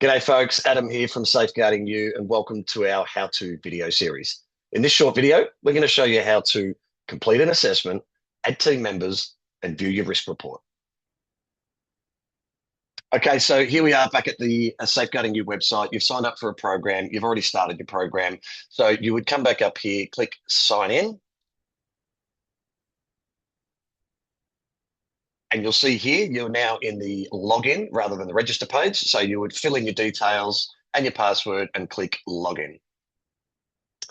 G'day folks, Adam here from Safeguarding You and welcome to our how-to video series. In this short video, we're going to show you how to complete an assessment, add team members and view your risk report. Okay, so here we are back at the Safeguarding You website. You've signed up for a program. You've already started your program. So you would come back up here, click sign in. And you'll see here, you're now in the login rather than the register page. So you would fill in your details and your password and click login.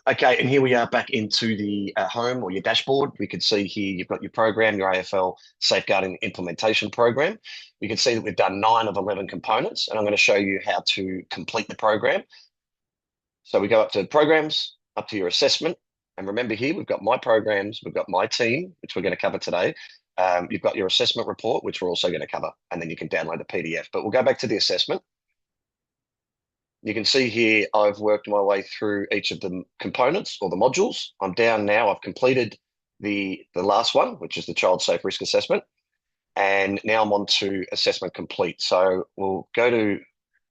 Okay, and here we are back into the home or your dashboard. We can see here you've got your program, your AFL Safeguarding Implementation Program. You can see that we've done 9 of 11 components, and I'm going to show you how to complete the program. So we go up to programs, up to your assessment, and remember here we've got my programs, we've got my team, which we're going to cover today. You've got your assessment report, which we're also going to cover, and then you can download the PDF. But we'll go back to the assessment. You can see here, I've worked my way through each of the components or the modules. I'm down now. I've completed the last one, which is the child safe risk assessment. And now I'm on to assessment complete. So we'll go to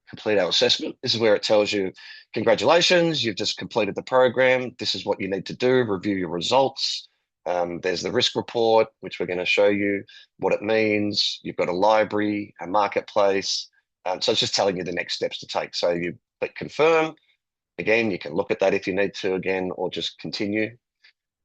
complete our assessment. This is where it tells you, congratulations, you've just completed the program. This is what you need to do, review your results. There's the risk report, which we're going to show you what it means. You've got a library, a marketplace. So it's just telling you the next steps to take. So you click confirm. Again, you can look at that if you need to again, or just continue.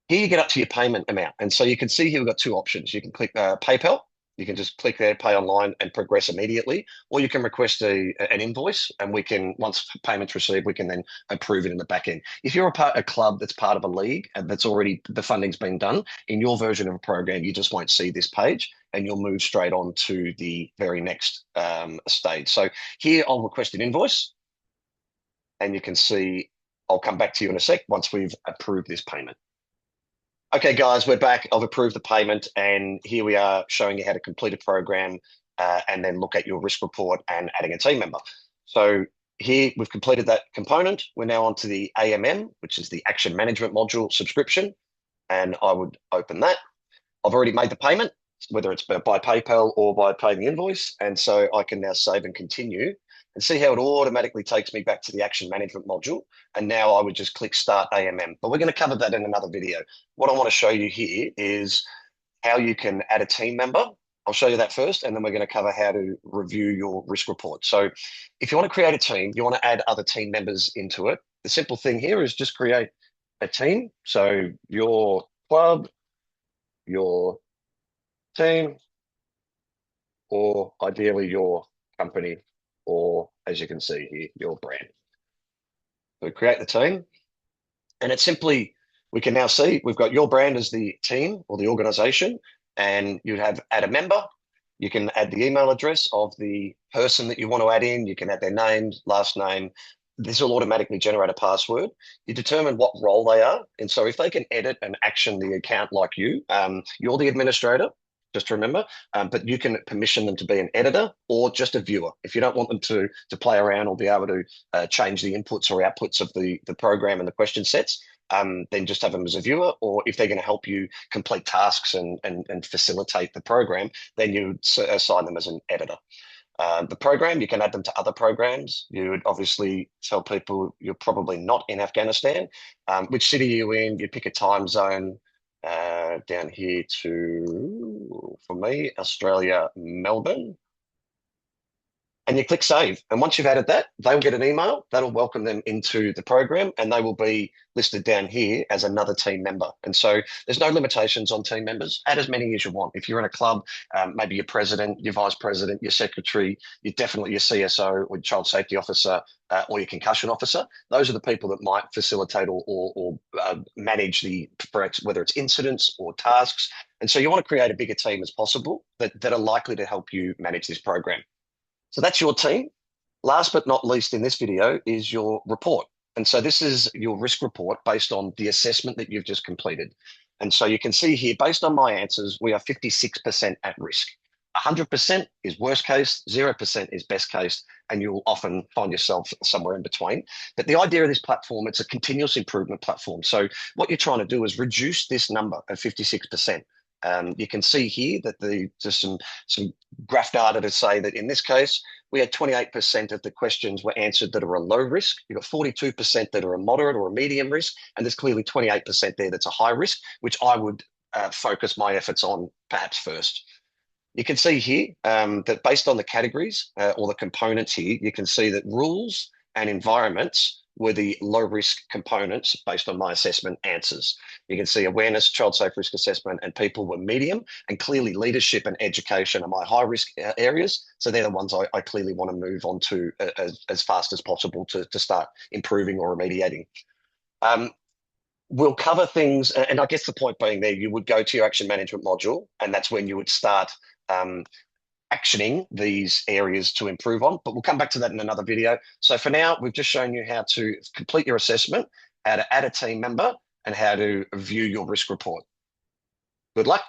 Here you get up to your payment amount. And so you can see here we've got 2 options. You can click PayPal. You can just click there, pay online and progress immediately. Or you can request an invoice and we can, once payment's received, we can then approve it in the back end. If you're a club that's part of a league and that's already, the funding's been done, in your version of a program, you just won't see this page and you'll move straight on to the very next stage. So here I'll request an invoice and you can see, I'll come back to you in a sec once we've approved this payment. Okay, guys, we're back. I've approved the payment, and here we are showing you how to complete a program and then look at your risk report and adding a team member. So here we've completed that component. We're now on to the AMM, which is the Action Management Module subscription, and I would open that. I've already made the payment, whether it's by PayPal or by paying the invoice, and so I can now save and continue and see how it automatically takes me back to the action management module. And now I would just click start AMM, but we're going to cover that in another video. What I want to show you here is how you can add a team member. I'll show you that first, and then we're going to cover how to review your risk report. So if you want to create a team, you want to add other team members into it. The simple thing here is just create a team. So your club, your team, or ideally your company, or as you can see here, your brand. So create the team, and it's simply, we can now see we've got your brand as the team or the organization, and you'd have add a member. You can add the email address of the person that you want to add in. You can add their name, last name. This will automatically generate a password. You determine what role they are. And so if they can edit and action the account like you, you're the administrator, just remember, but you can permission them to be an editor or just a viewer. If you don't want them to play around or be able to change the inputs or outputs of the program and the question sets, then just have them as a viewer. Or if they're going to help you complete tasks and facilitate the program, then you assign them as an editor. The program, you can add them to other programs. You would obviously tell people you're probably not in Afghanistan. Which city are you in? You pick a time zone. Down here to, for me, Australia, Melbourne. And you click save. And once you've added that, they will get an email that'll welcome them into the program, and they will be listed down here as another team member. And so there's no limitations on team members. Add as many as you want. If you're in a club, maybe your president, your vice president, your secretary, you're definitely your CSO or child safety officer, or your concussion officer. Those are the people that might facilitate or manage the, whether it's incidents or tasks. And so you want to create a bigger team as possible that are likely to help you manage this program. So that's your team. Last but not least in this video is your report. And so this is your risk report based on the assessment that you've just completed. And so you can see here, based on my answers, we are 56% at risk. 100% is worst case, 0% is best case, and you'll often find yourself somewhere in between. But the idea of this platform, it's a continuous improvement platform. So what you're trying to do is reduce this number of 56%. You can see here that there's some graph data to say that in this case, we had 28% of the questions were answered that are a low risk. You've got 42% that are a moderate or a medium risk, and there's clearly 28% there that's a high risk, which I would focus my efforts on perhaps first. You can see here that based on the categories or the components here, you can see that rules and environments were the low risk components based on my assessment answers. You can see awareness, child safe risk assessment, and people were medium, and clearly leadership and education are my high risk areas. So they're the ones I clearly want to move on to as fast as possible to start improving or remediating. We'll cover things, and I guess the point being there, you would go to your action management module, and that's when you would start actioning these areas to improve on, but we'll come back to that in another video. So for now, we've just shown you how to complete your assessment, how to add a team member, and how to view your risk report. Good luck.